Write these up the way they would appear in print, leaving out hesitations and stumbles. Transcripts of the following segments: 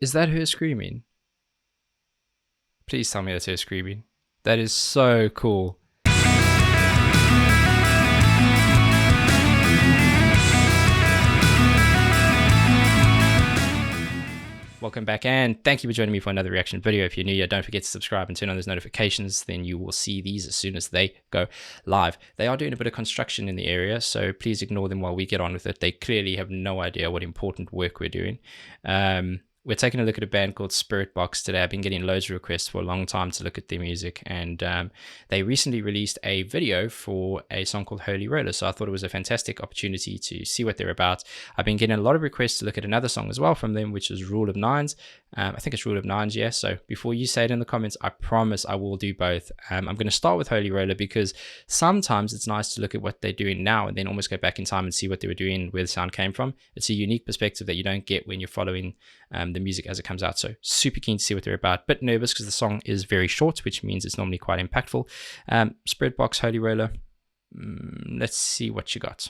Is that her screaming? Please tell me that's her screaming. That is so cool. Welcome back, and thank you for joining me for another reaction video. If you're new here, don't forget to subscribe and turn on those notifications, then you will see these as soon as they go live. They are doing a bit of construction in the area, so please ignore them while we get on with it. They clearly have no idea what important work we're doing. We're taking a look at a band called Spiritbox today. I've been getting loads of requests for a long time to look at their music, and they recently released a video for a song called Holy Roller, so I thought it was a fantastic opportunity to see what they're about. I've been getting a lot of requests to look at another song as well from them, which is Rule of Nines. I think it's Rule of Nines, yes. So before you say it in the comments, I promise I will do both. I'm going to start with Holy Roller because sometimes it's nice to look at what they're doing now and then almost go back in time and see what they were doing, where the sound came from. It's a unique perspective that you don't get when you're following the music as it comes out. So super keen to see what they're about. Bit nervous because the song is very short, which means it's normally quite impactful. Spiritbox, Holy Roller. Let's see what you got.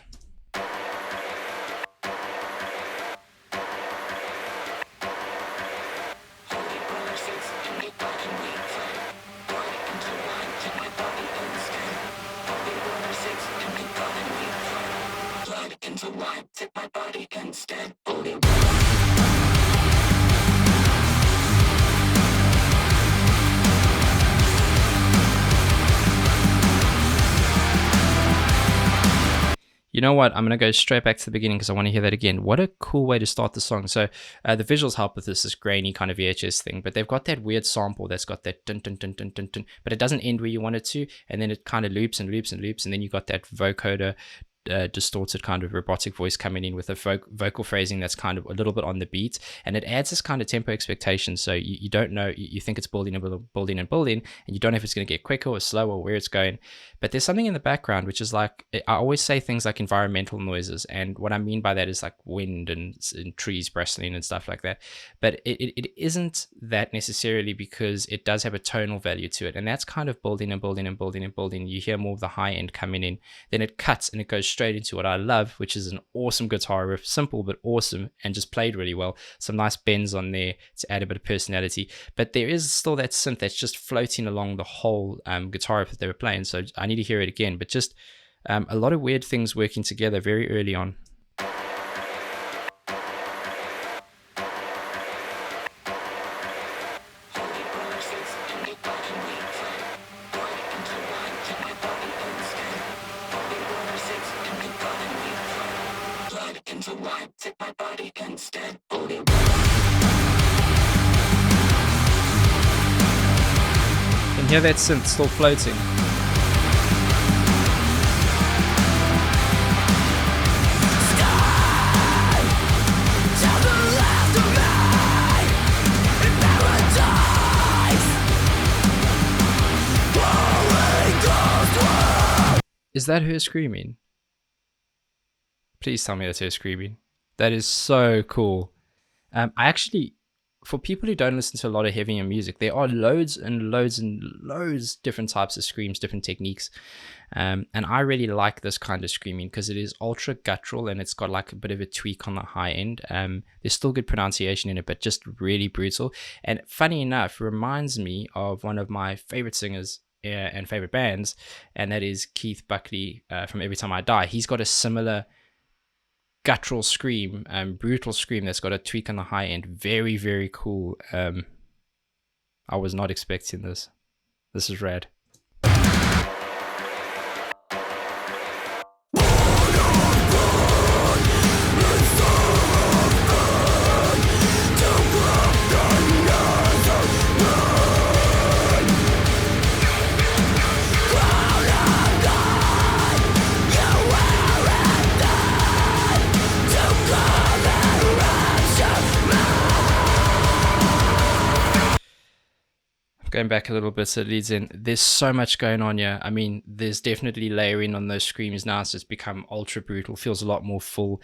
You know what? I'm going to go straight back to the beginning because I want to hear that again. What a cool way to start the song. So the visuals help with this grainy kind of VHS thing, but they've got that weird sample that's got that dun dun dun dun dun dun, but it doesn't end where you want it to, and then it kind of loops and loops and loops, and then you got that vocoder distorted kind of robotic voice coming in with a vocal phrasing that's kind of a little bit on the beat, and it adds this kind of tempo expectation. So you don't know, you think it's building and building and building, and you don't know if it's going to get quicker or slower or where it's going. But there's something in the background which is like, I always say things like environmental noises, and what I mean by that is like wind and trees rustling and stuff like that. But it isn't that necessarily, because it does have a tonal value to it, and that's kind of building and building and building and building. You hear more of the high end coming in, then it cuts and it goes straight into what I love, which is an awesome guitar riff, simple but awesome, and just played really well. Some nice bends on there to add a bit of personality, but there is still that synth that's just floating along the whole guitar riff that they were playing. So I need to hear it again, but just a lot of weird things working together very early on. Can hear that synth still floating. Is that her screaming? Please tell me that's her screaming. That is so cool. I actually, for people who don't listen to a lot of heavier music, there are loads and loads and loads different types of screams, different techniques. And I really like this kind of screaming because it is ultra guttural and it's got like a bit of a tweak on the high end. There's still good pronunciation in it, but just really brutal. And funny enough, reminds me of one of my favorite singers and favorite bands, and that is Keith Buckley from Every Time I Die. He's got a similar guttural scream, brutal scream that's got a tweak on the high end. Very, very cool. I was not expecting this. This is rad. Going back a little bit so it leads in, there's so much going on here. I mean, there's definitely layering on those screams now, so it's become ultra brutal, feels a lot more full.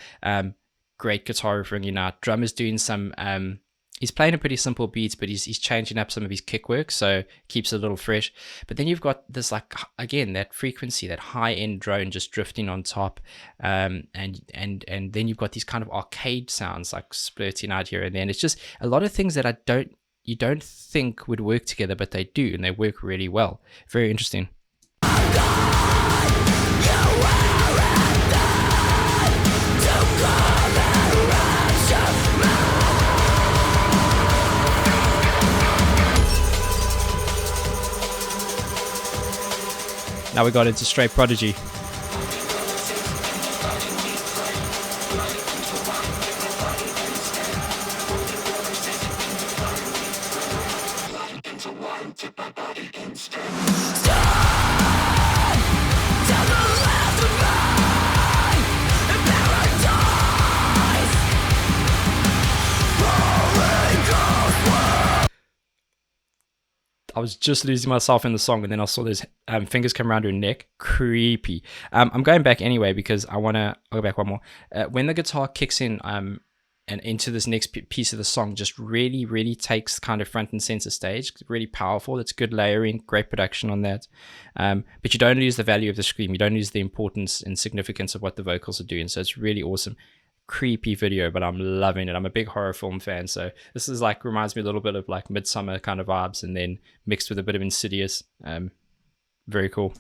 Great guitar riff ringing out. Drummer's doing some he's playing a pretty simple beats, but he's changing up some of his kick work, so keeps it a little fresh. But then you've got this, like, again, that frequency, that high end drone just drifting on top, and then you've got these kind of arcade sounds like splurting out here and there. And it's just a lot of things that you don't think would work together, but they do, and they work really well. Very interesting. Now we got into straight Prodigy. I was just losing myself in the song, and then I saw those fingers come around her neck. Creepy. I'm going back anyway because I'll go back one more. When the guitar kicks in and into this next piece of the song, just really, really takes kind of front and center stage. Really powerful. It's good layering, great production on that. But you don't lose the value of the scream. You don't lose the importance and significance of what the vocals are doing. So it's really awesome. Creepy video, but I'm loving it. I'm a big horror film fan, so this is like, reminds me a little bit of like Midsummer kind of vibes, and then mixed with a bit of Insidious. Very cool.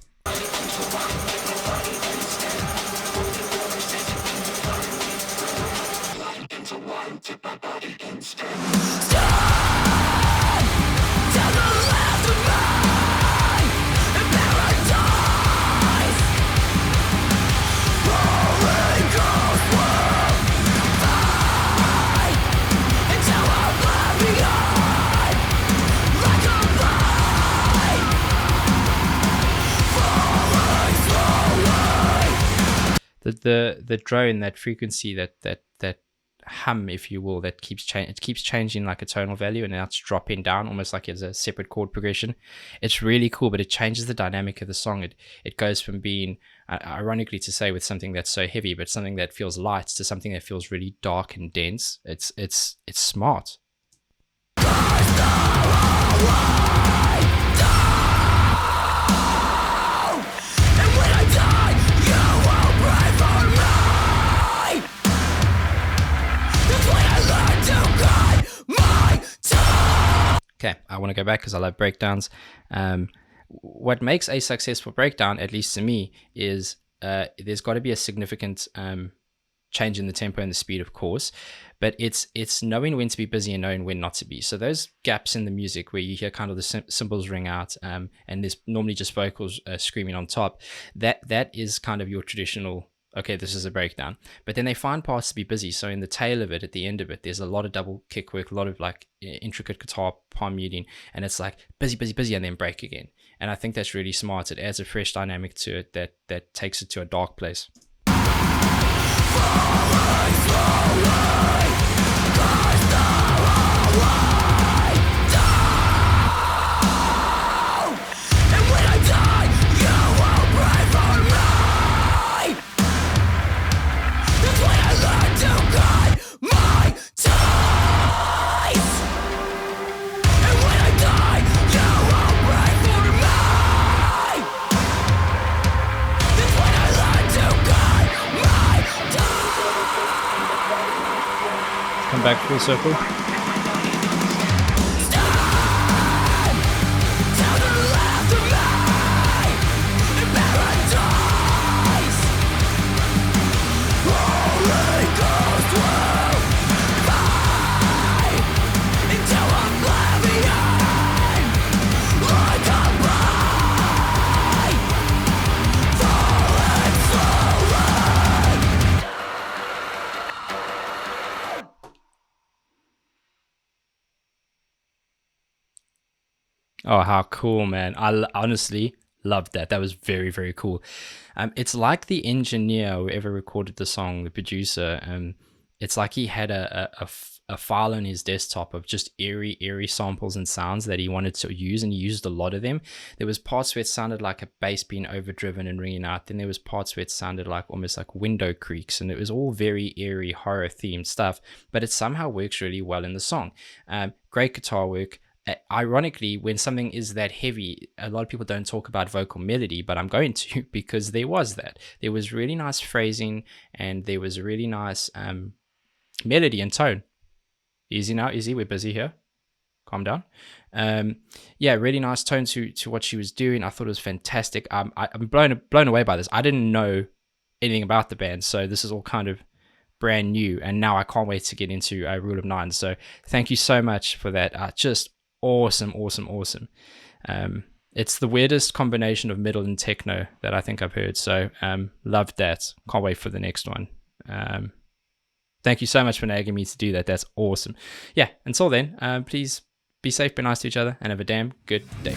The drone, that frequency, that hum, if you will, that keeps changing like a tonal value, and now it's dropping down almost like it's a separate chord progression. It's really cool, but it changes the dynamic of the song. It goes from being, ironically to say, with something that's so heavy, but something that feels light, to something that feels really dark and dense. It's smart. Okay, I want to go back because I love breakdowns. What makes a successful breakdown, at least to me, is there's got to be a significant change in the tempo and the speed, of course, but it's knowing when to be busy and knowing when not to be. So those gaps in the music where you hear kind of the cymbals ring out, and there's normally just vocals screaming on top, that is kind of your traditional, okay, this is a breakdown. But then they find parts to be busy. So in the tail of it, at the end of it, there's a lot of double kick work, a lot of like intricate guitar palm muting, and it's like busy, busy, busy, and then break again. And I think that's really smart. It adds a fresh dynamic to it that takes it to a dark place. Come back full circle. Oh, how cool, man. I honestly loved that. That was very, very cool. It's like the engineer, whoever recorded the song, the producer, it's like he had a a file on his desktop of just eerie samples and sounds that he wanted to use, and he used a lot of them. There was parts where it sounded like a bass being overdriven and ringing out. Then there was parts where it sounded like almost like window creaks, and it was all very eerie horror themed stuff, but it somehow works really well in the song. Great guitar work. Ironically, when something is that heavy, a lot of people don't talk about vocal melody, but I'm going to because there was that. There was really nice phrasing, and there was a really nice melody and tone. Easy now, easy. We're busy here. Calm down. Yeah, really nice tone to what she was doing. I thought it was fantastic. I'm blown away by this. I didn't know anything about the band, so this is all kind of brand new, and now I can't wait to get into Rule of Nine. So thank you so much for that. Just awesome. It's the weirdest combination of metal and techno that I think I've heard. So loved that. Can't wait for the next one. Thank you so much for nagging me to do that. That's awesome. Yeah, until then, please be safe, be nice to each other, and have a damn good day.